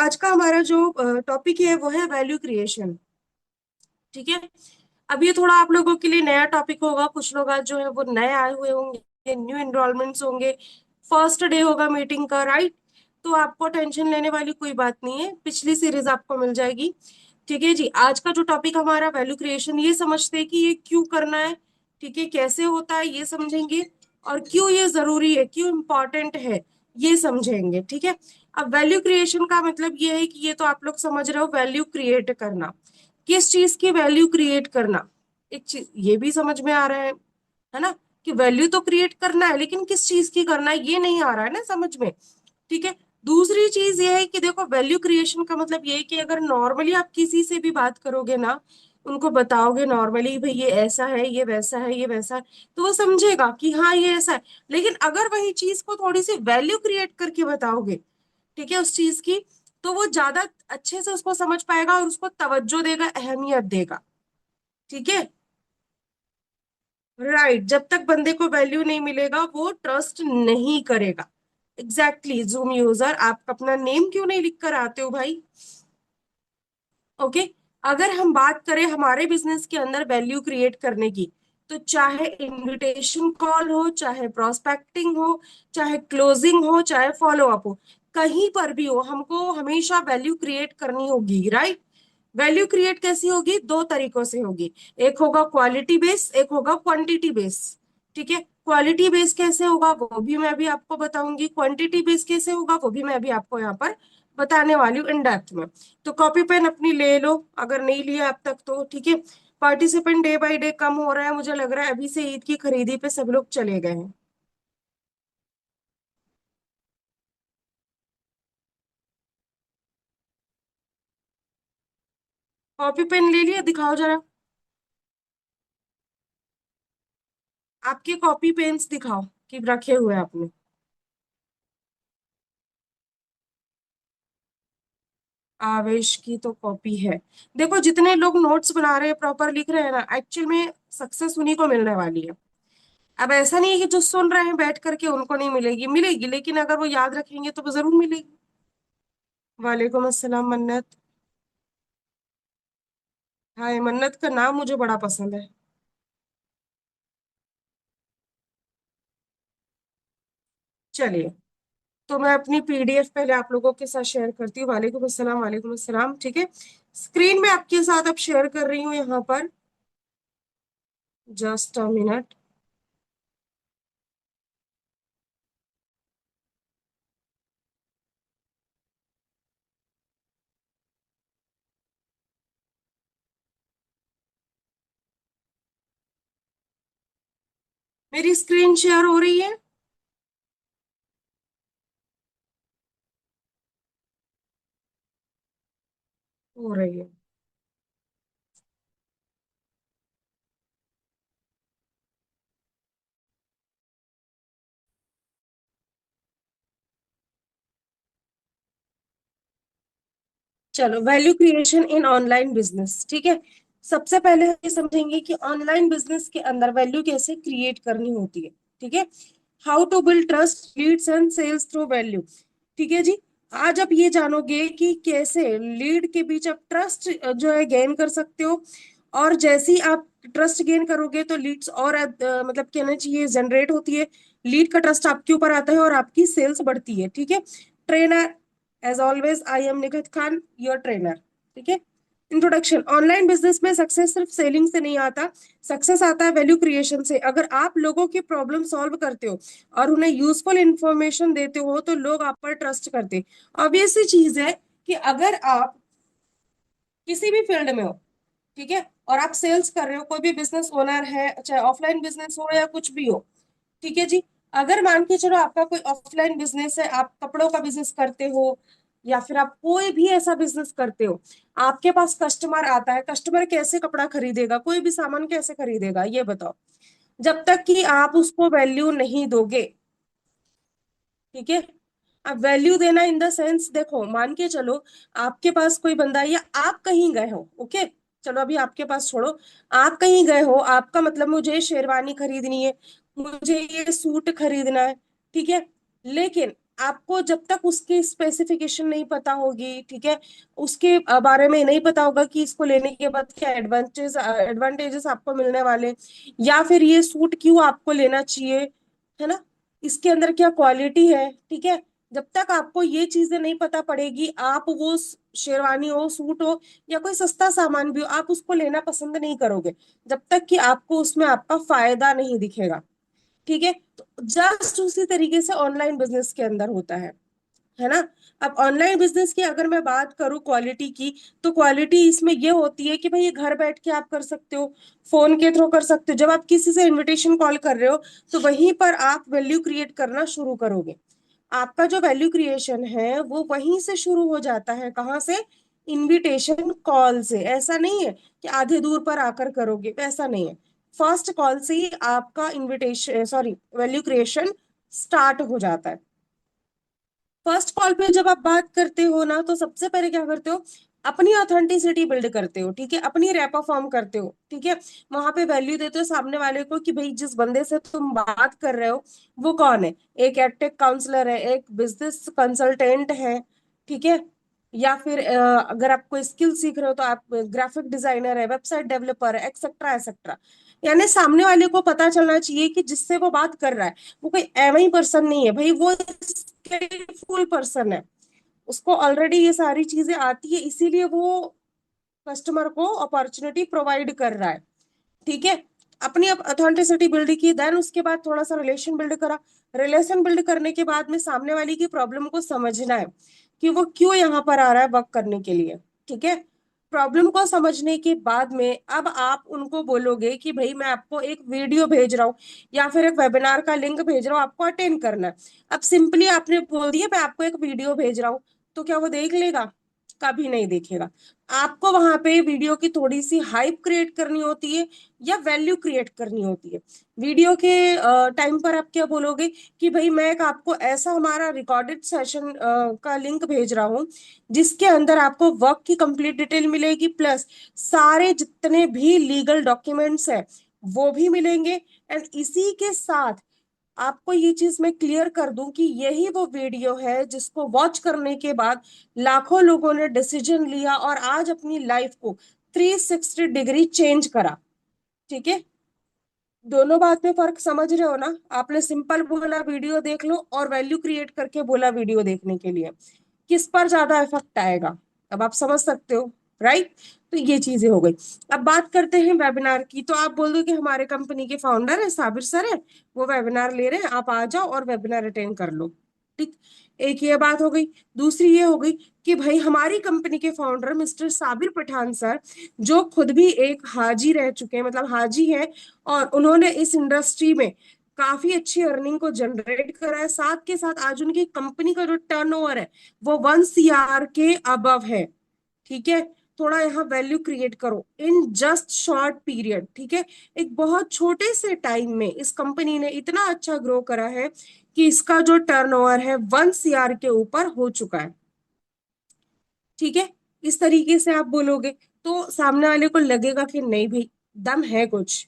आज का हमारा जो टॉपिक है वो है वैल्यू क्रिएशन। ठीक है। अब ये थोड़ा आप लोगों के लिए नया टॉपिक होगा। कुछ लोग आज जो है वो नए आए हुए होंगे, न्यू एनरोलमेंट्स होंगे, फर्स्ट डे होगा मीटिंग का, राइट। तो आपको टेंशन लेने वाली कोई बात नहीं है, पिछली सीरीज आपको मिल जाएगी। ठीक है जी। आज का जो टॉपिक हमारा वैल्यू क्रिएशन, ये समझते हैं कि ये क्यों करना है, ठीक है, कैसे होता है ये समझेंगे, और क्यों ये जरूरी है, क्यों इम्पोर्टेंट है ये समझेंगे। ठीक है। अब वैल्यू क्रिएशन का मतलब ये है कि ये तो आप लोग समझ रहे हो, वैल्यू क्रिएट करना, किस चीज की वैल्यू क्रिएट करना। एक चीज ये भी समझ में आ रहा है ना, कि वैल्यू तो क्रिएट करना है, लेकिन किस चीज की करना है ये नहीं आ रहा है ना समझ में। ठीक है। दूसरी चीज ये है कि देखो, वैल्यू क्रिएशन का मतलब ये है कि अगर नॉर्मली आप किसी से भी बात करोगे ना, उनको बताओगे नॉर्मली, भाई ये ऐसा है, ये वैसा है, ये वैसा है, तो वो समझेगा कि हाँ ये ऐसा है। लेकिन अगर वही चीज को थोड़ी सी वैल्यू क्रिएट करके बताओगे, ठीक है, उस चीज की, तो वो ज्यादा अच्छे से उसको समझ पाएगा और उसको तवज्जो देगा, अहमियत देगा। ठीक है। राइट। जब तक बंदे को वैल्यू नहीं मिलेगा वो ट्रस्ट नहीं करेगा। एग्जैक्टली। जूम यूजर, आप अपना नेम क्यों नहीं लिख कर आते हो भाई? ओके। अगर हम बात करें हमारे बिजनेस के अंदर वैल्यू क्रिएट करने की, तो चाहे इनविटेशन कॉल हो, चाहे प्रोस्पेक्टिंग हो, चाहे क्लोजिंग हो, चाहे फॉलो अप हो, कहीं पर भी हो, हमको हमेशा वैल्यू क्रिएट करनी होगी, राइट। वैल्यू क्रिएट कैसी होगी? दो तरीकों से होगी। एक होगा क्वालिटी बेस, एक होगा क्वांटिटी बेस। ठीक है। क्वालिटी बेस कैसे होगा वो भी मैं अभी आपको बताऊंगी, क्वांटिटी बेस कैसे होगा वो भी मैं अभी आपको यहाँ पर बताने वाली हूँ इन डेप्थ में। तो कॉपी पेन अपनी ले लो, अगर नहीं लिया अब तक तो, ठीक है। पार्टिसिपेंट डे बाय डे कम हो रहा है, मुझे लग रहा है अभी से ईद की खरीदी पे सब लोग चले गए हैं। कॉपी पेन ले लिया? दिखाओ जरा, आपके कॉपी पेन्स दिखाओ कि रखे हुए हैं आपने। आवेश की तो कॉपी है। देखो, जितने लोग नोट्स बना रहे हैं, प्रॉपर लिख रहे हैं ना, एक्चुअल में सक्सेस उन्हीं को मिलने वाली है। अब ऐसा नहीं है कि जो सुन रहे हैं बैठ करके उनको नहीं मिलेगी, मिलेगी, लेकिन अगर वो याद रखेंगे तो वो जरूर मिलेगी। वालेकुम अस्सलाम मन्नत। हाय, मन्नत का नाम मुझे बड़ा पसंद है। चलिए, तो मैं अपनी पीडीएफ पहले आप लोगों के साथ शेयर करती हूँ। वालेकुम अस्सलाम, वालेकुम अस्सलाम। ठीक है। स्क्रीन में आपके साथ अब शेयर कर रही हूँ यहाँ पर। Just a minute. मेरी स्क्रीन शेयर हो रही है? हो रही है। चलो, वैल्यू क्रिएशन इन ऑनलाइन बिजनेस। ठीक है। सबसे पहले हम ये समझेंगे कि ऑनलाइन बिजनेस के अंदर वैल्यू कैसे क्रिएट करनी होती है। ठीक है। How to build trust, leads and sales through value. ठीक है जी। आज आप ये जानोगे कि कैसे लीड के बीच आप ट्रस्ट जो है गेन कर सकते हो, और जैसे ही आप ट्रस्ट गेन करोगे तो लीड्स और मतलब कहना चाहिए जनरेट होती है। लीड का ट्रस्ट आपके ऊपर आता है और आपकी सेल्स बढ़ती है। ठीक है। Trainer, as always I am Nikhat Khan, your trainer. ठीक है। इंट्रोडक्शन। ऑनलाइन बिजनेस में सक्सेस सिर्फ सेलिंग से नहीं आता, सक्सेस आता है वैल्यू क्रिएशन से। अगर आप लोगों की प्रॉब्लम सॉल्व करते हो और उन्हें यूजफुल इंफॉर्मेशन देते हो तो लोग आप पर ट्रस्ट करते। ऑब्वियस सी चीज है कि अगर आप किसी भी फील्ड में हो, ठीक है, और आप सेल्स कर रहे हो, कोई भी बिजनेस ओनर है, चाहे ऑफलाइन बिजनेस हो या कुछ भी हो, ठीक है जी। अगर मान के चलो आपका कोई ऑफलाइन बिजनेस है, आप कपड़ों का बिजनेस करते हो, या फिर आप कोई भी ऐसा बिजनेस करते हो, आपके पास कस्टमर आता है, कस्टमर कैसे कपड़ा खरीदेगा, कोई भी सामान कैसे खरीदेगा ये बताओ, जब तक कि आप उसको वैल्यू नहीं दोगे। ठीक है। अब वैल्यू देना इन द सेंस, देखो मान के चलो आपके पास कोई बंदा है, या आप कहीं गए हो, ओके, चलो अभी आपके पास छोड़ो, आप कहीं गए हो, आपका मतलब मुझे शेरवानी खरीदनी है, मुझे ये सूट खरीदना है, ठीक है, लेकिन आपको जब तक उसकी स्पेसिफिकेशन नहीं पता होगी, ठीक है, उसके बारे में नहीं पता होगा कि इसको लेने के बाद क्या एडवांटेजेस आपको मिलने वाले, या फिर ये सूट क्यों आपको लेना चाहिए, है ना, इसके अंदर क्या क्वालिटी है, ठीक है, जब तक आपको ये चीजें नहीं पता पड़ेगी, आप वो शेरवानी हो, सूट हो, या कोई सस्ता सामान भी हो, आप उसको लेना पसंद नहीं करोगे, जब तक कि आपको उसमें आपका फायदा नहीं दिखेगा। ठीक है, तो जस्ट उसी तरीके से ऑनलाइन बिजनेस के अंदर होता है ना। अब ऑनलाइन बिजनेस की अगर मैं बात करूं क्वालिटी की, तो क्वालिटी इसमें ये होती है कि भाई ये घर बैठ के आप कर सकते हो, फोन के थ्रू कर सकते हो, जब आप किसी से इनविटेशन कॉल कर रहे हो तो वहीं पर आप वैल्यू क्रिएट करना शुरू करोगे। आपका जो वैल्यू क्रिएशन है वो वहीं से शुरू हो जाता है, कहाँ से, इनविटेशन कॉल से। ऐसा नहीं है कि आधे दूर पर आकर करोगे, वैसा नहीं है, फर्स्ट कॉल से ही आपका invitation sorry value creation start हो जाता है। फर्स्ट कॉल पे जब आप बात करते हो ना, तो सबसे पहले क्या करते हो, अपनी ऑथेंटिसिटी बिल्ड करते हो, ठीक है, अपनी रैपर फॉर्म करते हो, ठीक है, वहां पे वैल्यू देते हो सामने वाले को कि भाई जिस बंदे से तुम बात कर रहे हो वो कौन है, एक एडटेक काउंसलर है, एक बिजनेस कंसल्टेंट है, ठीक है, या फिर अगर आप कोई स्किल सीख रहे हो तो आप ग्राफिक डिजाइनर है, वेबसाइट डेवलपर है, एक्सेट्रा एक्सेट्रा। यानी सामने वाले को पता चलना चाहिए कि जिससे वो बात कर रहा है वो कोई एवं ही पर्सन नहीं है भाई, वो स्किलफुल पर्सन है, उसको ऑलरेडी ये सारी चीजें आती है, इसीलिए वो कस्टमर को अपॉर्चुनिटी प्रोवाइड कर रहा है। ठीक है, अपनी अथेंटिसिटी बिल्ड की, देन उसके बाद थोड़ा सा रिलेशन बिल्ड करा, रिलेशन बिल्ड करने के बाद में सामने वाली की प्रॉब्लम को समझना है कि वो क्यों यहाँ पर आ रहा है वर्क करने के लिए, ठीक है, प्रॉब्लम को समझने के बाद में अब आप उनको बोलोगे कि भाई मैं आपको एक वीडियो भेज रहा हूँ या फिर एक वेबिनार का लिंक भेज रहा हूँ, आपको अटेंड करना है। अब सिंपली आपने बोल दिया मैं आपको एक वीडियो भेज रहा हूँ, तो क्या वो देख लेगा? कभी नहीं देखेगा। आपको वहां पे वीडियो की थोड़ी सी हाइप क्रिएट करनी होती है या वैल्यू क्रिएट करनी होती है। वीडियो के टाइम पर आप क्या बोलोगे कि भाई मैं एक आपको ऐसा हमारा रिकॉर्डेड सेशन का लिंक भेज रहा हूँ जिसके अंदर आपको वर्क की कंप्लीट डिटेल मिलेगी, प्लस सारे जितने भी लीगल डॉक्यूमेंट्स है वो भी मिलेंगे। एंड इसी के साथ आपको ये चीज मैं क्लियर कर दूं कि यही वो वीडियो है जिसको वॉच करने के बाद लाखों लोगों ने डिसीजन लिया और आज अपनी लाइफ को 360 डिग्री चेंज करा। ठीक है, दोनों बात में फर्क समझ रहे हो ना? आपने सिंपल बोला वीडियो देख लो और वैल्यू क्रिएट करके बोला वीडियो देखने के लिए, किस पर ज्यादा इफेक्ट आएगा? अब आप समझ सकते हो, राइट? तो ये चीजें हो गई। अब बात करते हैं वेबिनार की, तो आप बोल दो कि हमारे कंपनी के फाउंडर है साबिर सर है, वो वेबिनार ले रहे हैं, आप आ जाओ और वेबिनार अटेंड कर लो। ठीक, एक ये बात हो गई। दूसरी ये हो गई कि भाई हमारी कंपनी के founder mister Sabir Pathan sir, जो खुद भी एक हाजी रह चुके हैं, मतलब हाजी है, और उन्होंने इस इंडस्ट्री में काफी अच्छी अर्निंग को जनरेट करा है, साथ के साथ आज उनकी कंपनी का जो टर्नओवर है वो 1 CR के अबव है। ठीक है, थोड़ा यहाँ वैल्यू क्रिएट करो इन जस्ट शॉर्ट पीरियड, ठीक है, एक बहुत छोटे से टाइम में इस कंपनी ने इतना अच्छा ग्रो करा है कि इसका जो टर्नओवर है 1 CR के ऊपर हो चुका है। ठीक है, इस तरीके से आप बोलोगे तो सामने वाले को लगेगा कि नहीं भाई दम है कुछ।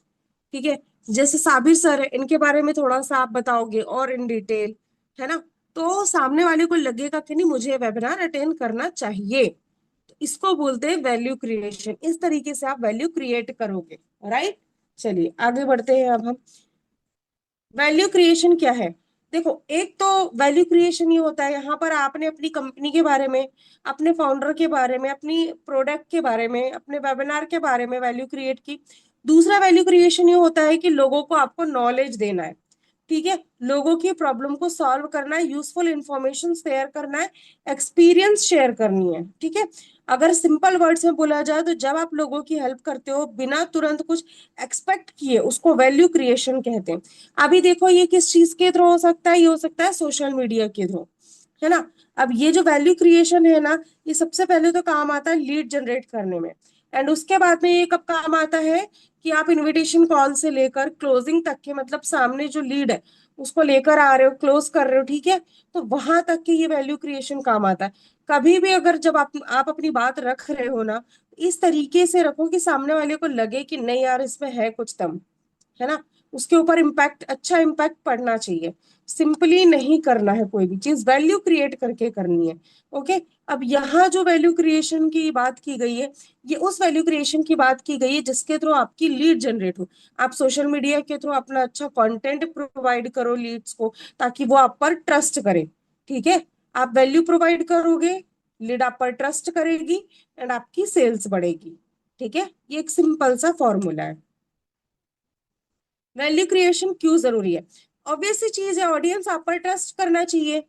ठीक है, जैसे साबिर सर है, इनके बारे में थोड़ा सा आप बताओगे और इन डिटेल, है ना, तो सामने वाले को लगेगा कि नहीं मुझे वेबिनार अटेंड करना चाहिए। तो इसको बोलते हैं वैल्यू क्रिएशन, इस तरीके से आप वैल्यू क्रिएट करोगे। राइट, चलिए आगे बढ़ते हैं अब हम। वैल्यू क्रिएशन क्या है? देखो, एक तो वैल्यू क्रिएशन ये होता है यहाँ पर आपने अपनी कंपनी के बारे में, अपने फाउंडर के बारे में, अपनी प्रोडक्ट के बारे में, अपने वेबिनार के बारे में वैल्यू क्रिएट की। दूसरा वैल्यू क्रिएशन ये होता है कि लोगों को आपको नॉलेज देना है, ठीक है, लोगों की प्रॉब्लम को सॉल्व करना है, यूजफुल इंफॉर्मेशन शेयर करना है, एक्सपीरियंस शेयर करनी है। ठीक है, अगर सिंपल वर्ड्स में बोला जाए तो जब आप लोगों की हेल्प करते हो बिना तुरंत कुछ एक्सपेक्ट किए, उसको वैल्यू क्रिएशन कहते हैं। अभी देखो ये किस चीज के थ्रू हो सकता है? ये हो सकता है सोशल मीडिया के थ्रू, है ना। अब ये जो वैल्यू क्रिएशन है ना, ये सबसे पहले तो काम आता है लीड जनरेट करने में, एंड उसके बाद में ये कब काम आता है कि आप इनविटेशन कॉल से लेकर क्लोजिंग तक के, मतलब सामने जो लीड है उसको लेकर आ रहे हो, क्लोज कर रहे हो, ठीक है, तो वहां तक के ये वैल्यू क्रिएशन काम आता है। कभी भी अगर जब आप अपनी बात रख रहे हो ना, इस तरीके से रखो कि सामने वाले को लगे कि नहीं यार इसमें है कुछ दम, है ना, उसके ऊपर इम्पैक्ट, अच्छा इम्पैक्ट पड़ना चाहिए। सिंपली नहीं करना है कोई भी चीज, वैल्यू क्रिएट करके करनी है। ओके। अब यहाँ जो वैल्यू क्रिएशन की बात की गई है, ये उस वैल्यू क्रिएशन की बात की गई है जिसके थ्रू आपकी लीड जनरेट हो। आप सोशल मीडिया के थ्रू अपना अच्छा कंटेंट प्रोवाइड करो लीड्स को, ताकि वो आप पर ट्रस्ट करे। ठीक है। आप वैल्यू प्रोवाइड करोगे, लीड आप पर ट्रस्ट करेगी, एंड आपकी सेल्स बढ़ेगी। ठीक है, ये एक सिंपल सा फॉर्मूला है। वैल्यू क्रिएशन क्यों जरूरी है? ऑब्वियस सी चीज है, ऑडियंस आप पर ट्रस्ट करना चाहिए।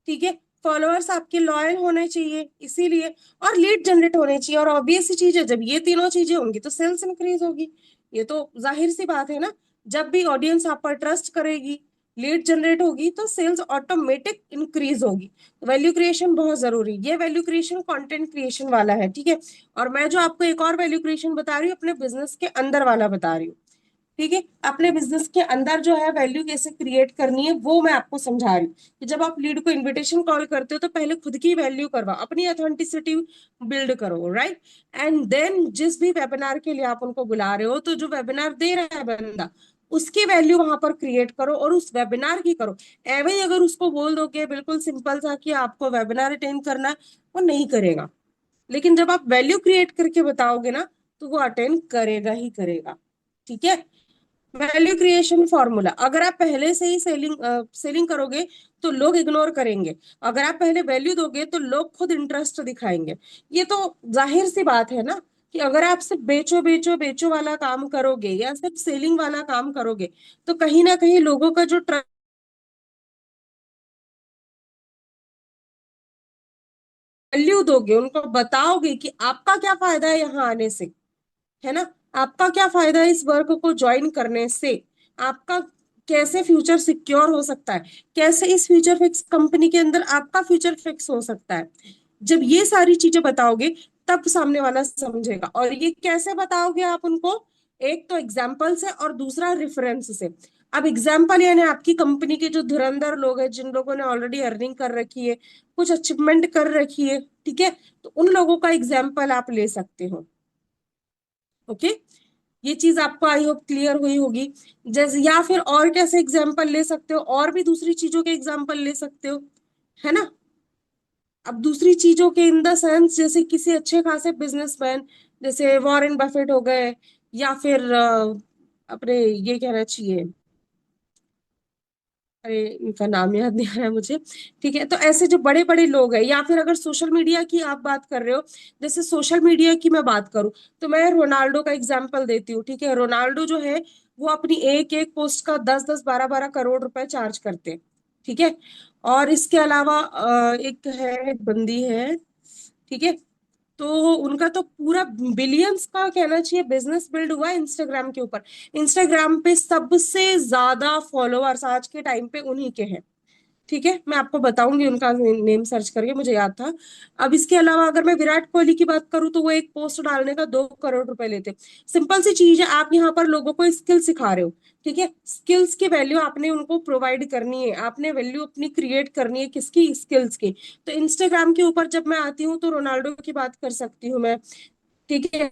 ठीक है। फॉलोअर्स आपके लॉयल होने चाहिए इसीलिए, और लीड जनरेट होने चाहिए। और ऑब्वियस सी चीज है, जब ये तीनों चीजें होंगी तो सेल्स इंक्रीज होगी। ये तो जाहिर सी बात है ना। जब भी ऑडियंस आप पर ट्रस्ट करेगी, लीड जनरेट होगी, तो सेल्स ऑटोमेटिक इंक्रीज होगी। वैल्यू क्रिएशन बहुत जरूरी, ये वैल्यू क्रिएशन कंटेंट क्रिएशन वाला है। ठीक है। और मैं जो आपको एक और वैल्यू क्रिएशन बता रही हूँ, अपने बिजनेस के अंदर वाला बता रही हूँ। ठीक है। अपने बिजनेस के अंदर जो है वैल्यू कैसे क्रिएट करनी है वो मैं आपको समझा रही हूँ। कि जब आप लीड को इनविटेशन कॉल करते हो तो पहले खुद की वैल्यू करवाओ, अपनी ऑथेंटिसिटी बिल्ड करो, राइट। एंड देन जिस भी वेबिनार के लिए आप उनको बुला रहे हो, तो जो वेबिनार दे रहा है बंदा, उसकी वैल्यू वहां पर क्रिएट करो और उस वेबिनार की करो। एवं ही अगर उसको बोल दोगे बिल्कुल सिंपल सा कि आपको वेबिनार अटेंड करना है, वो नहीं करेगा। लेकिन जब आप वैल्यू क्रिएट करके बताओगे ना, तो वो अटेंड करेगा ही करेगा। ठीक है। वैल्यू क्रिएशन फॉर्मूला, अगर आप पहले से ही सेलिंग करोगे तो लोग इग्नोर करेंगे। अगर आप पहले वैल्यू दोगे तो लोग खुद इंटरेस्ट दिखाएंगे। ये तो जाहिर सी बात है ना, कि अगर आप सिर्फ बेचो बेचो बेचो वाला काम करोगे या सिर्फ सेलिंग वाला काम करोगे, तो कहीं ना कहीं लोगों का जो वैल्यू दोगे, उनको बताओगे कि आपका क्या फायदा है यहाँ आने से, है ना। आपका क्या फायदा है इस वर्क को ज्वाइन करने से, आपका कैसे फ्यूचर सिक्योर हो सकता है, कैसे इस फ्यूचर फिक्स कंपनी के अंदर आपका फ्यूचर फिक्स हो सकता है। जब ये सारी चीजें बताओगे, तब सामने वाला समझेगा। और ये कैसे बताओगे आप उनको? एक तो एग्जाम्पल से, और दूसरा रेफरेंस से। अब एग्जाम्पल यानी आपकी कंपनी के जो धुरंधर लोग हैं, जिन लोगों ने ऑलरेडी अर्निंग कर रखी है, कुछ अचीवमेंट कर रखी है, ठीक है, तो उन लोगों का एग्जाम्पल आप ले सकते हो। ओके। ये चीज आपको आई होप क्लियर हुई होगी। जैसे, या फिर और कैसे एग्जाम्पल ले सकते हो, और भी दूसरी चीजों के एग्जाम्पल ले सकते हो, है ना। अब दूसरी चीजों के इन द सेंस, जैसे किसी अच्छे खासे बिजनेसमैन, जैसे वॉरेन बफेट हो गए, या फिर अपने ये कहना चाहिए, अरे इनका नाम याद नहीं आ रहा है मुझे। ठीक है, तो ऐसे जो बड़े बड़े लोग हैं, या फिर अगर सोशल मीडिया की आप बात कर रहे हो, जैसे सोशल मीडिया की मैं बात करूं, तो मैं रोनाल्डो का एग्जांपल देती हूँ। ठीक है, रोनाल्डो जो है, वो अपनी एक एक पोस्ट का 10-10 12-12 करोड़ रुपए चार्ज करते हैं। ठीक है। और इसके अलावा एक है, एक बंदी है, ठीक है, तो उनका तो पूरा बिलियंस का कहना चाहिए बिजनेस बिल्ड हुआ है इंस्टाग्राम के ऊपर। इंस्टाग्राम पे सबसे ज्यादा फॉलोअर्स आज के टाइम पे उन्हीं के हैं। ठीक है, मैं आपको बताऊंगी उनका नेम सर्च करके, मुझे याद था। अब इसके अलावा अगर मैं विराट कोहली की बात करूं, तो वो एक पोस्ट डालने का 2 करोड़ रुपए लेते। सिंपल सी चीज है, आप यहाँ पर लोगों को स्किल सिखा रहे हो। ठीक है, स्किल्स की वैल्यू आपने उनको प्रोवाइड करनी है, आपने वैल्यू अपनी क्रिएट करनी है, किसकी? स्किल्स की। तो इंस्टाग्राम के ऊपर जब मैं आती हूँ, तो रोनाल्डो की बात कर सकती हूँ मैं। ठीक है।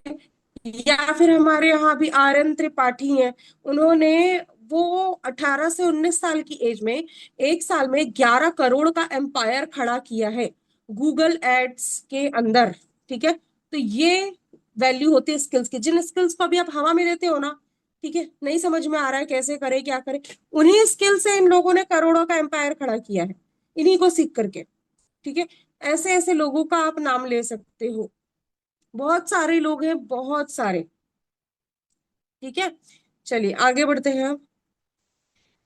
या फिर हमारे यहाँ भी आर एन त्रिपाठी हैं। उन्होंने, वो 18 से 19 साल की एज में, एक साल में 11 करोड़ का एम्पायर खड़ा किया है गूगल एड्स के अंदर। ठीक है। तो ये वैल्यू होती है स्किल्स की। जिन स्किल्स को अभी आप हवा में लेते हो ना, ठीक है, नहीं समझ में आ रहा है कैसे करे क्या करे, उन्हीं स्किल से इन लोगों ने करोड़ों का एम्पायर खड़ा किया है, इन्हीं को सीख करके। ठीक है। ऐसे ऐसे लोगों का आप नाम ले सकते हो, बहुत सारे लोग हैं, बहुत सारे। ठीक है। चलिए आगे बढ़ते हैं हम।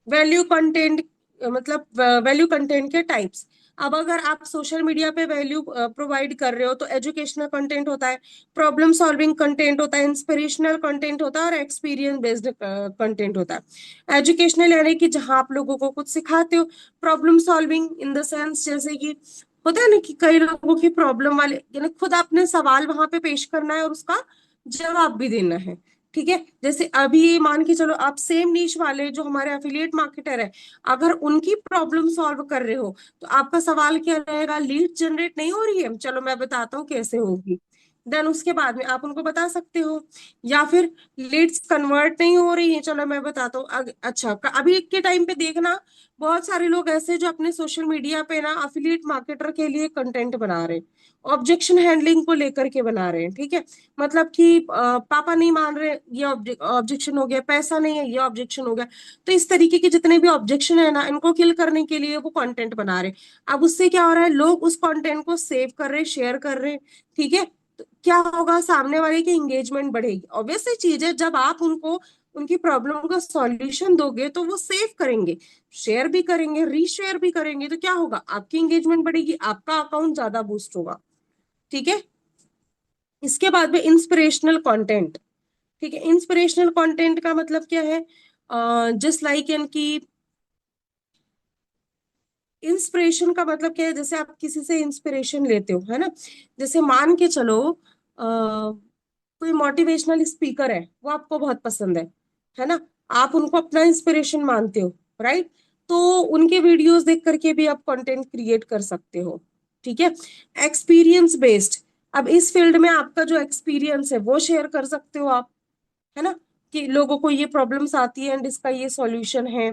वैल्यू कंटेंट, मतलब वैल्यू कंटेंट के टाइप्स। अब अगर आप सोशल मीडिया पे वैल्यू प्रोवाइड कर रहे हो, तो एजुकेशनल कंटेंट होता है, प्रॉब्लम सॉल्विंग कंटेंट होता है, इंस्पिरेशनल कंटेंट होता है, और एक्सपीरियंस बेस्ड कंटेंट होता है। एजुकेशनल यानी कि जहां आप लोगों को कुछ सिखाते हो। Problem solving in the sense, जैसे कि होता है ना कि कई लोगों की प्रॉब्लम वाले, यानी खुद आपने सवाल वहां पे पेश करना है और उसका जवाब भी देना है। ठीक है। जैसे अभी मान के चलो, आप सेम नीश वाले जो हमारे एफिलिएट मार्केटर है, अगर उनकी प्रॉब्लम सॉल्व कर रहे हो, तो आपका सवाल क्या रहेगा? लीड जनरेट नहीं हो रही है, चलो मैं बताता हूँ कैसे होगी। देन उसके बाद में आप उनको बता सकते हो। या फिर लीड्स कन्वर्ट नहीं हो रही है, चलो मैं बताता हूँ। अच्छा, अभी के टाइम पे देखना, बहुत सारे लोग ऐसे जो अपने सोशल मीडिया पे ना अफिलिएट मार्केटर के लिए कंटेंट बना रहे हैं, ऑब्जेक्शन हैंडलिंग को लेकर के बना रहे हैं, ठीक है। मतलब कि पापा नहीं मान रहे, ये ऑब्जेक्शन हो गया, पैसा नहीं है, ये ऑब्जेक्शन हो गया। तो इस तरीके के जितने भी ऑब्जेक्शन है ना, इनको किल करने के लिए वो कंटेंट बना रहे हैं। अब उससे क्या हो रहा है, लोग उस कंटेंट को सेव कर रहे, शेयर कर रहे, ठीक है। तो क्या होगा, सामने वाले की एंगेजमेंट बढ़ेगी। ऑब्वियसली चीज है, जब आप उनको उनकी प्रॉब्लम का सॉल्यूशन दोगे तो वो सेव करेंगे, शेयर भी करेंगे, रीशेयर भी करेंगे। तो क्या होगा, आपकी एंगेजमेंट बढ़ेगी, आपका अकाउंट ज्यादा बूस्ट होगा, ठीक है। इसके बाद में इंस्पिरेशनल कंटेंट, ठीक है। इंस्पिरेशनल कंटेंट का मतलब क्या है, जस्ट लाइक एन की, इंस्पिरेशन का मतलब क्या है, जैसे आप किसी से इंस्पिरेशन लेते हो, है ना। जैसे मान के चलो, कोई मोटिवेशनल स्पीकर है, वो आपको बहुत पसंद है ना। आप उनको अपना इंस्पिरेशन मानते हो, राइट। तो उनके वीडियोस देख करके भी आप कंटेंट क्रिएट कर सकते हो, ठीक है। एक्सपीरियंस बेस्ड, अब इस फील्ड में आपका जो एक्सपीरियंस है वो शेयर कर सकते हो आप, है ना, कि लोगों को ये प्रॉब्लम्स आती है एंड इसका ये सॉल्यूशन है,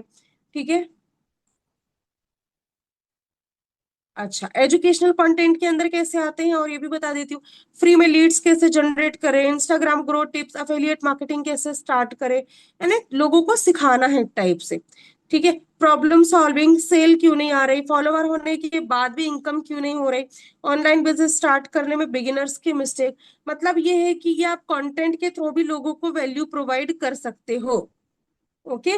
ठीक है। अच्छा, एजुकेशनल कंटेंट के अंदर कैसे आते हैं और ये भी बता देती हूँ। फ्री में लीड्स कैसे जनरेट करें, Instagram growth tips, affiliate marketing कैसे स्टार्ट करें, यानी लोगों को सिखाना है टाइप से, ठीक है। प्रॉब्लम सॉल्विंग, सेल क्यों नहीं आ रही, फॉलोवर होने के बाद भी इनकम क्यों नहीं हो रही, ऑनलाइन बिजनेस स्टार्ट करने में बिगिनर्स की मिस्टेक। मतलब ये है कि ये आप कंटेंट के थ्रू भी लोगों को वैल्यू प्रोवाइड कर सकते हो, ओके।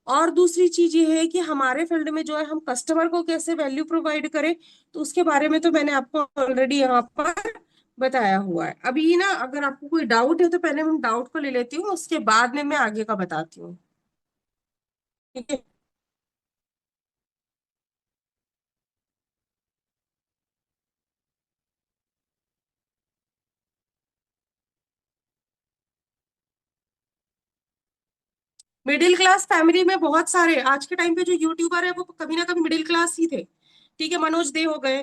और दूसरी चीज ये है कि हमारे फील्ड में जो है, हम कस्टमर को कैसे वैल्यू प्रोवाइड करें, तो उसके बारे में तो मैंने आपको ऑलरेडी यहाँ पर बताया हुआ है। अभी ना अगर आपको कोई डाउट है तो पहले हम डाउट को ले लेती हूँ, उसके बाद में मैं आगे का बताती हूँ, ठीक है। मिडिल क्लास फैमिली में बहुत सारे आज के टाइम पे जो यूट्यूबर है वो कभी ना कभी मिडिल क्लास ही थे, ठीक है। मनोज दे हो गए,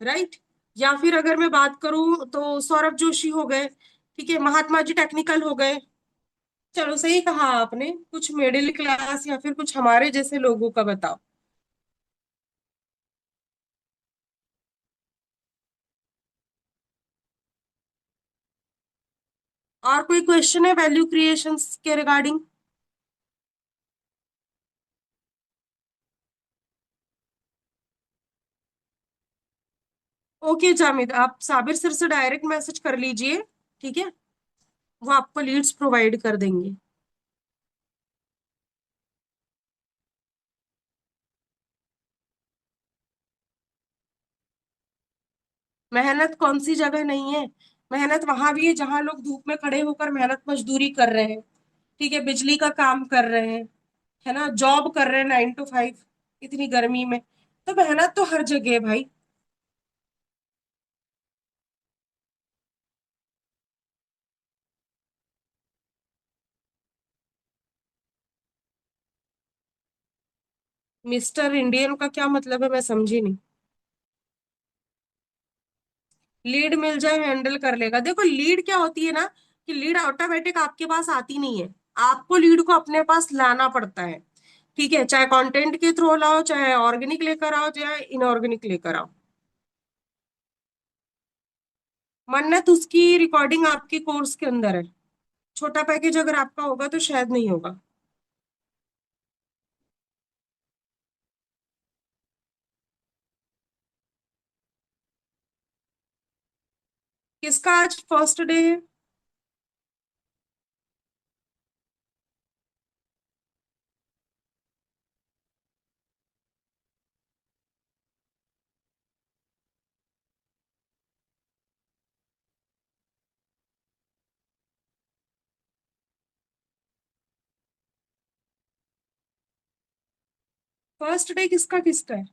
राइट। या फिर अगर मैं बात करूं तो सौरभ जोशी हो गए, ठीक है, महात्मा जी टेक्निकल हो गए। चलो सही कहा आपने, कुछ मिडिल क्लास या फिर कुछ हमारे जैसे लोगों का बताओ। और कोई क्वेश्चन है वैल्यू क्रिएशन के रिगार्डिंग? ओके जामिद, आप साबिर सर से डायरेक्ट मैसेज कर लीजिए, ठीक है। वो आपको लीड्स प्रोवाइड कर देंगे। मेहनत कौन सी जगह नहीं है, मेहनत वहां भी है जहां लोग धूप में खड़े होकर मेहनत मजदूरी कर रहे हैं, ठीक है, बिजली का काम कर रहे हैं, है ना, जॉब कर रहे हैं 9 to 5 इतनी गर्मी में। तो मेहनत तो हर जगह है भाई। मिस्टर इंडियन का क्या मतलब है, मैं समझी नहीं। लीड मिल जाए हैंडल कर लेगा, देखो लीड क्या होती है ना, कि लीड ऑटोमेटिक आपके पास आती नहीं है, आपको लीड को अपने पास लाना पड़ता है, ठीक है। चाहे कंटेंट के थ्रू लाओ, चाहे ऑर्गेनिक लेकर आओ, चाहे इनऑर्गेनिक लेकर आओ। मन्नत उसकी रिकॉर्डिंग आपके कोर्स के अंदर है, छोटा पैकेज अगर आपका होगा तो शायद नहीं होगा। किसका आज फर्स्ट डे है? फर्स्ट डे किसका किसका है?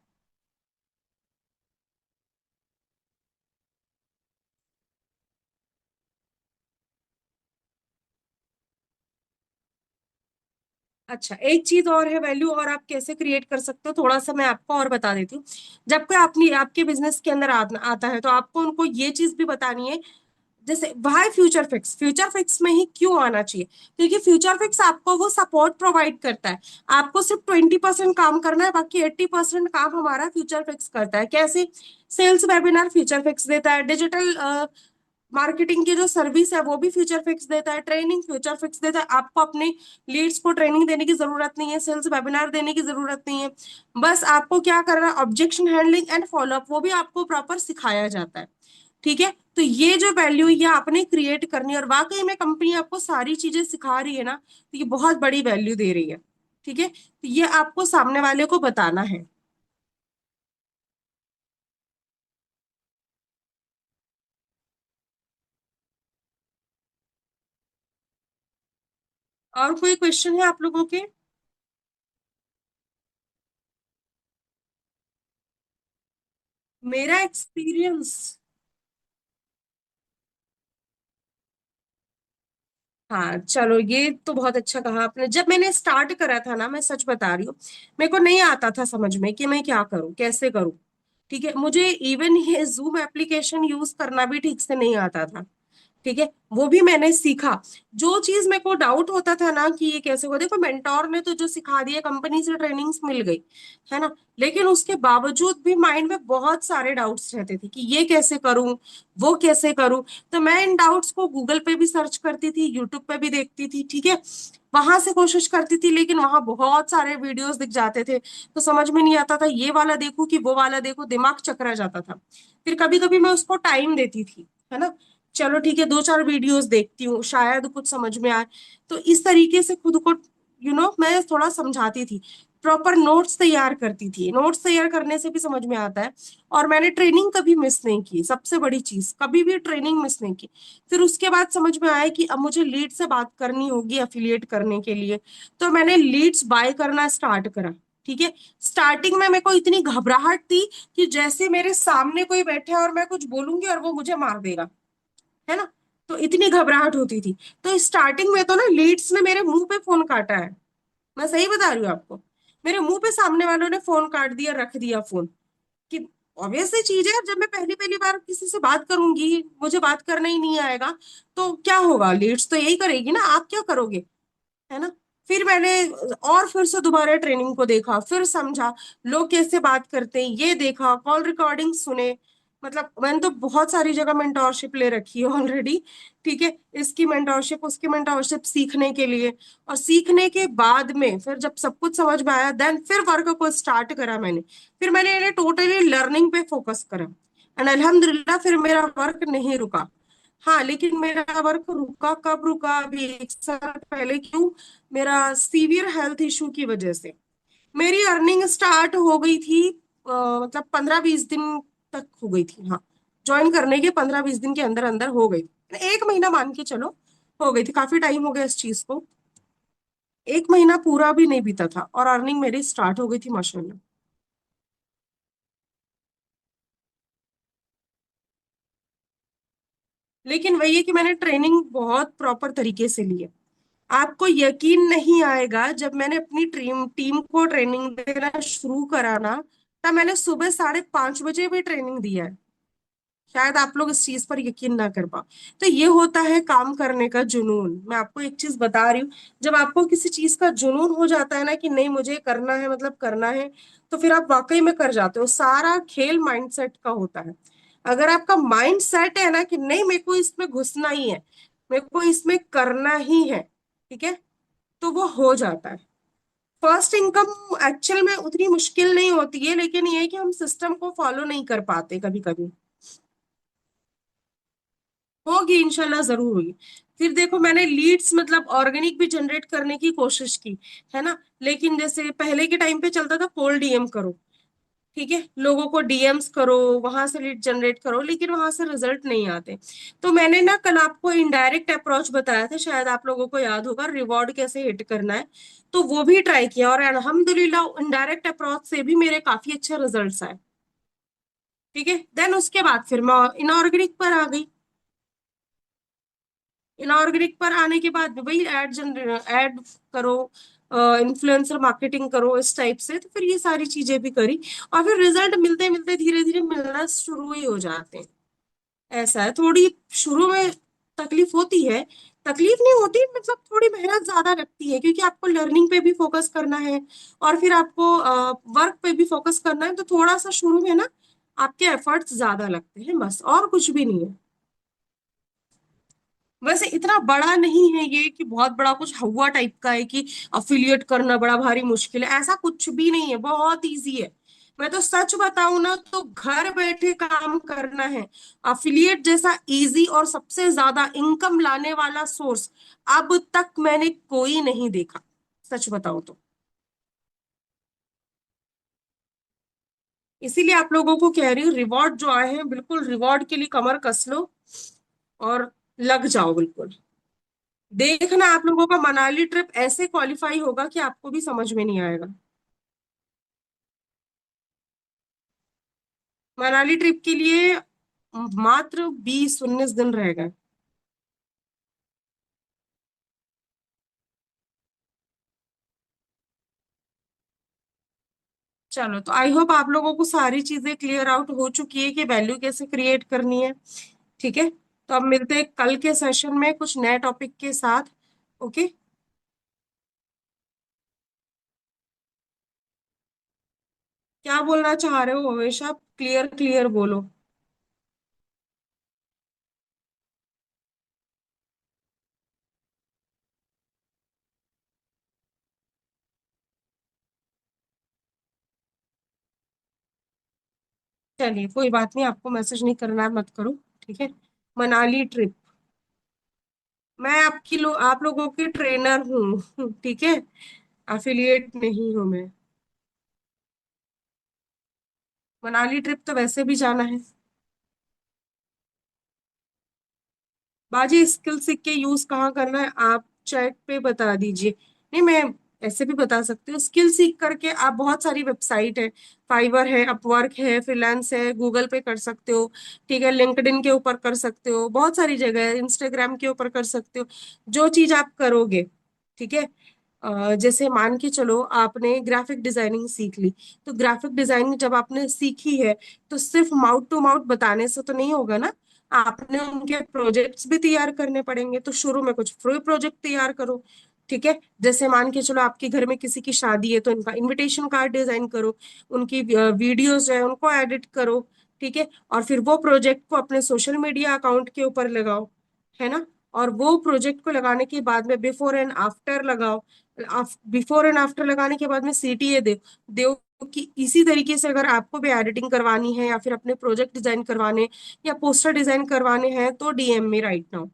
अच्छा, एक चीज और है वैल्यू, और आप कैसे क्रिएट कर सकते हो, थोड़ा सा मैं आपको और बता देती हूँ। जब कोई अपनी आपके बिजनेस के अंदर आता है तो आपको उनको ये चीज भी बतानी है, जैसे why future fix, future fix में ही क्यों आना चाहिए? क्योंकि फ्यूचर फिक्स आपको वो सपोर्ट प्रोवाइड करता है। आपको सिर्फ 20% काम करना है, बाकी 80% काम हमारा फ्यूचर फिक्स करता है। कैसे? सेल्स वेबिनार फ्यूचर फिक्स देता है, डिजिटल मार्केटिंग की जो सर्विस है वो भी फ्यूचर फिक्स देता है, ट्रेनिंग फ्यूचर फिक्स देता है। आपको अपने लीड्स को ट्रेनिंग देने की जरूरत नहीं है, सेल्स वेबिनार देने की जरूरत नहीं है। बस आपको क्या करना है, ऑब्जेक्शन हैंडलिंग एंड फॉलोअप, वो भी आपको प्रॉपर सिखाया जाता है। ठीक है, तो ये जो वैल्यू ये आपने क्रिएट करनी है, और वाकई में कंपनी आपको सारी चीजें सिखा रही है ना, तो ये बहुत बड़ी वैल्यू दे रही है। ठीक है, तो ये आपको सामने वाले को बताना है। और कोई क्वेश्चन है आप लोगों के? मेरा एक्सपीरियंस, हाँ चलो, ये तो बहुत अच्छा कहा आपने। जब मैंने स्टार्ट करा था ना, मैं सच बता रही हूँ, मेरे को नहीं आता था समझ में कि मैं क्या करूँ, कैसे करूँ। ठीक है, मुझे इवन ये जूम एप्लीकेशन यूज करना भी ठीक से नहीं आता था। ठीक है, वो भी मैंने सीखा। जो चीज मेरे को डाउट होता था ना कि ये कैसे हो, देखो मेंटोर ने तो जो सिखा दिया, कंपनी से ट्रेनिंग्स मिल गई, है ना, लेकिन उसके बावजूद भी माइंड में बहुत सारे डाउट्स रहते थे कि ये कैसे करूं, वो कैसे करूं। तो मैं इन डाउट्स को गूगल पे भी सर्च करती थी, यूट्यूब पे भी देखती थी। ठीक है, वहां से कोशिश करती थी, लेकिन वहां बहुत सारे वीडियोस दिख जाते थे, तो समझ में नहीं आता था ये वाला देखूं कि वो वाला देखूं, दिमाग चकरा जाता था। फिर कभी कभी मैं उसको टाइम देती थी, है ना, चलो ठीक है, 2 4 वीडियोस देखती हूँ, शायद कुछ समझ में आए। तो इस तरीके से खुद को मैं थोड़ा समझाती थी, प्रॉपर नोट्स तैयार करती थी। नोट्स तैयार करने से भी समझ में आता है। और मैंने ट्रेनिंग कभी मिस नहीं की, सबसे बड़ी चीज, कभी भी ट्रेनिंग मिस नहीं की। फिर उसके बाद समझ में आया कि अब मुझे लीड से बात करनी होगी एफिलिएट करने के लिए, तो मैंने लीड्स बाय करना स्टार्ट करा। ठीक है, स्टार्टिंग में मेरे को इतनी घबराहट थी कि जैसे मेरे सामने कोई बैठा है और मैं कुछ बोलूंगी और वो मुझे मार देगा, है ना, तो इतनी घबराहट होती थी। तो स्टार्टिंग में तो ना लीड्स ने मेरे मुंह पे फोन काटा है, मैं सही बता रही हूँ आपको। मेरे मुंह पे सामने वालों ने फोन काट दिया, रख दिया फोन, कि ऑब्वियस सी चीज है, जब मैं पहली पहली बार किसी से बात करूंगी, मुझे बात करना ही नहीं आएगा, तो क्या होगा, लीड्स तो यही करेगी ना, आप क्या करोगे, है ना। फिर मैंने और फिर से दोबारा ट्रेनिंग को देखा, फिर समझा लोग कैसे बात करते हैं, ये देखा, कॉल रिकॉर्डिंग सुने। मतलब मैंने तो बहुत सारी जगह मेंटोरशिप ले रखी है ऑलरेडी। ठीक है, इसकी मेंटोरशिप उसकी मेंटोरशिप सीखने के लिए। और सीखने के बाद में फिर जब सब कुछ समझ में आया, देन फिर वर्क को स्टार्ट करा मैंने। फिर मैंने इन्हें टोटली लर्निंग पे फोकस करा, एंड अल्हम्दुलिल्लाह फिर मेरा वर्क नहीं रुका। हाँ, लेकिन मेरा वर्क रुका कब रुका, अभी 1 साल पहले। क्यों? मेरा सीवियर हेल्थ इशू की वजह से मेरी अर्निंग स्टार्ट हो गई थी, मतलब 15 20 दिन तक हो गई थी, हाँ। ज्वाइन करने के 15 20 दिन के अंदर अंदर हो गई, 1 महीना मान के चलो, हो गई थी। काफी टाइम हो गया इस चीज को, 1 महीना पूरा भी नहीं बीता था और अर्निंग मेरी स्टार्ट हो गई थी माशाल्लाह। लेकिन वही है कि मैंने ट्रेनिंग बहुत प्रॉपर तरीके से ली है। आपको यकीन नहीं आएगा, जब मैंने अपनी टीम टीम को ट्रेनिंग देना शुरू करा ना, तब मैंने सुबह 5:30 बजे भी ट्रेनिंग दिया है। शायद आप लोग इस चीज पर यकीन ना कर पाओ। तो ये होता है काम करने का जुनून। मैं आपको एक चीज बता रही हूँ, जब आपको किसी चीज का जुनून हो जाता है ना कि नहीं मुझे करना है, मतलब करना है, तो फिर आप वाकई में कर जाते हो। सारा खेल माइंडसेट का होता है। अगर आपका माइंड सेट है ना कि नहीं मेरे को इसमें घुसना ही है, मेरे को इसमें करना ही है, ठीक है, तो वो हो जाता है। फर्स्ट इनकम एक्चुअल में उतनी मुश्किल नहीं होती है, लेकिन ये है कि हम सिस्टम को फॉलो नहीं कर पाते कभी कभी। होगी इंशाल्लाह, जरूर होगी। फिर देखो, मैंने लीड्स मतलब ऑर्गेनिक भी जनरेट करने की कोशिश की, है ना, लेकिन जैसे पहले के टाइम पे चलता था कोल्ड डीएम करो, ठीक है, लोगों को डीएम्स करो, वहां से लीड जनरेट करो, लेकिन वहां से रिजल्ट नहीं आते। तो मैंने ना कल आपको इनडायरेक्ट अप्रोच बताया था, शायद आप लोगों को याद होगा, रिवॉर्ड कैसे हिट करना है। तो वो भी ट्राई किया और अल्हम्दुलिल्लाह इनडायरेक्ट अप्रोच से भी मेरे काफी अच्छे रिजल्ट्स आए। ठीक है, देन उसके बाद फिर मैं इनऑर्गेनिक पर आ गई। इनऑर्गेनिक पर आने के बाद भी वही ऐड करो, इन्फ्लुएंसर मार्केटिंग करो, इस टाइप से। तो फिर ये सारी चीजें भी करी, और फिर रिजल्ट मिलते मिलते धीरे धीरे मिलना शुरू ही हो जाते हैं। ऐसा है, थोड़ी शुरू में तकलीफ होती है। तकलीफ नहीं होती, मतलब थोड़ी मेहनत ज्यादा लगती है, क्योंकि आपको लर्निंग पे भी फोकस करना है और फिर आपको वर्क पे भी फोकस करना है, तो थोड़ा सा शुरू में ना आपके एफर्ट्स ज्यादा लगते हैं, बस और कुछ भी नहीं है। वैसे इतना बड़ा नहीं है ये कि बहुत बड़ा कुछ हवा टाइप का है कि अफिलिएट करना बड़ा भारी मुश्किल है, ऐसा कुछ भी नहीं है, बहुत इजी है। मैं तो सच बताऊं ना तो घर बैठे काम करना है। अफिलिएट जैसा इजी और सबसे ज्यादा इनकम लाने वाला सोर्स अब तक मैंने कोई नहीं देखा, सच बताऊं तो। इसीलिए आप लोगों को कह रही हूँ, रिवॉर्ड जो आए हैं बिल्कुल रिवॉर्ड के लिए कमर कस लो और लग जाओ बिल्कुल। देखना आप लोगों का मनाली ट्रिप ऐसे क्वालिफाई होगा कि आपको भी समझ में नहीं आएगा। मनाली ट्रिप के लिए मात्र 20-19 दिन रह गए। चलो, तो आई होप आप लोगों को सारी चीजें क्लियर आउट हो चुकी है कि वैल्यू कैसे क्रिएट करनी है। ठीक है, तो अब मिलते हैं कल के सेशन में कुछ नए टॉपिक के साथ। ओके। क्या बोलना चाह रहे हो हमेशा, क्लियर क्लियर बोलो। चलिए कोई बात नहीं, आपको मैसेज नहीं करना है मत करो। ठीक है। मनाली ट्रिप, मैं आप लोगों की ट्रेनर हूँ ठीक है, अफिलिएट नहीं हूं मैं। मनाली ट्रिप तो वैसे भी जाना है। बाजी, स्किल सीख के यूज कहाँ करना है आप चैट पे बता दीजिए। नहीं, मैं ऐसे भी बता सकती हूँ, स्किल सीख करके आप बहुत सारी वेबसाइट है, फाइवर है, अपवर्क है, फ्रीलांस है, गूगल पे कर सकते हो। ठीक है, लिंक्डइन के ऊपर कर सकते हो, बहुत सारी जगह है, इंस्टाग्राम के ऊपर कर सकते हो। जो चीज आप करोगे, ठीक है। जैसे मान के चलो आपने ग्राफिक डिजाइनिंग सीख ली, तो ग्राफिक डिजाइनिंग जब आपने सीखी है, तो सिर्फ माउथ टू माउथ बताने से तो नहीं होगा ना। आपने उनके प्रोजेक्ट्स भी तैयार करने पड़ेंगे, तो शुरू में कुछ फ्री प्रोजेक्ट तैयार करो। ठीक है, जैसे मान के चलो आपके घर में किसी की शादी है, तो इनका इनविटेशन कार्ड डिजाइन करो, उनकी वीडियोस जो है उनको एडिट करो। ठीक है, और फिर वो प्रोजेक्ट को अपने सोशल मीडिया अकाउंट के ऊपर लगाओ, है ना। और वो प्रोजेक्ट को लगाने के बाद में बिफोर एंड आफ्टर लगाओ। बिफोर एंड आफ्टर लगाने के बाद में सीटीए दे दो कि इसी तरीके से अगर आपको भी एडिटिंग करवानी है या फिर अपने प्रोजेक्ट डिजाइन करवाने या पोस्टर डिजाइन करवाने हैं, तो डीएम में राइट नाउ।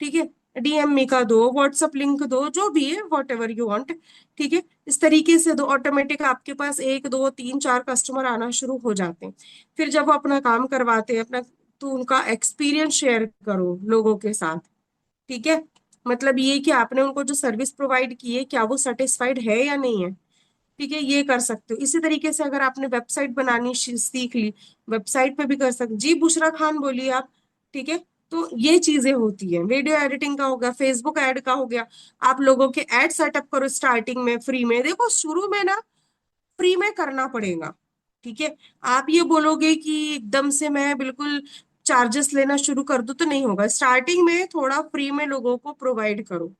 ठीक है, डीएम में का दो, व्हाट्सअप लिंक दो, जो भी है वॉट एवर यू वांट। ठीक है, इस तरीके से दो, ऑटोमेटिक आपके पास 1 2 3 4 कस्टमर आना शुरू हो जाते हैं। फिर जब वो अपना काम करवाते हैं अपना, तो उनका एक्सपीरियंस शेयर करो लोगों के साथ। ठीक है, मतलब ये कि आपने उनको जो सर्विस प्रोवाइड की है, क्या वो सेटिस्फाइड है या नहीं है। ठीक है, ये कर सकते हो। इसी तरीके से अगर आपने वेबसाइट बनानी सीख ली, वेबसाइट पे भी कर सकते जी। बुशरा खान बोलिए आप। ठीक है, तो ये चीजें होती है, वीडियो एडिटिंग का हो गया, फेसबुक ऐड का हो गया। आप लोगों के ऐड सेटअप करो स्टार्टिंग में फ्री में, देखो शुरू में ना फ्री में करना पड़ेगा। ठीक है, आप ये बोलोगे कि एकदम से मैं बिल्कुल चार्जेस लेना शुरू कर दूं, तो नहीं होगा। स्टार्टिंग में थोड़ा फ्री में लोगों को प्रोवाइड करो।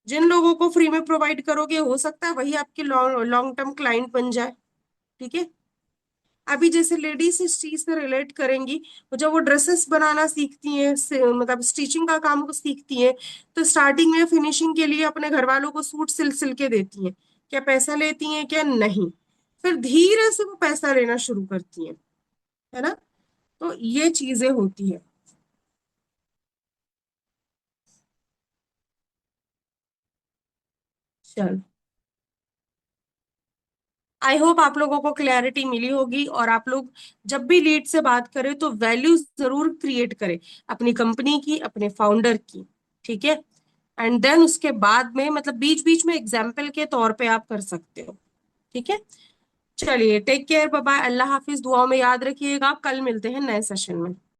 जिन लोगों को फ्री में प्रोवाइड करोगे, हो सकता है वही आपके लॉन्ग लॉन्ग टर्म क्लाइंट बन जाए। ठीक है, अभी जैसे लेडीज इस चीज से रिलेट करेंगी, जब वो ड्रेसेस बनाना सीखती हैं, मतलब स्टिचिंग का काम को सीखती हैं, तो स्टार्टिंग में फिनिशिंग के लिए अपने घर वालों को सूट सिल सिल के देती हैं। क्या पैसा लेती हैं? क्या नहीं। फिर धीरे से वो पैसा लेना शुरू करती हैं, है ना। तो ये चीजें होती है। चल, आई होप आप लोगों को क्लैरिटी मिली होगी, और आप लोग जब भी लीड से बात करें तो वैल्यू जरूर क्रिएट करें, अपनी कंपनी की, अपने फाउंडर की। ठीक है, एंड देन उसके बाद में मतलब बीच बीच में एग्जाम्पल के तौर पे आप कर सकते हो। ठीक है, चलिए टेक केयर, बाय बाय, अल्लाह हाफिज, दुआओं में याद रखिएगा, कल मिलते हैं नए सेशन में।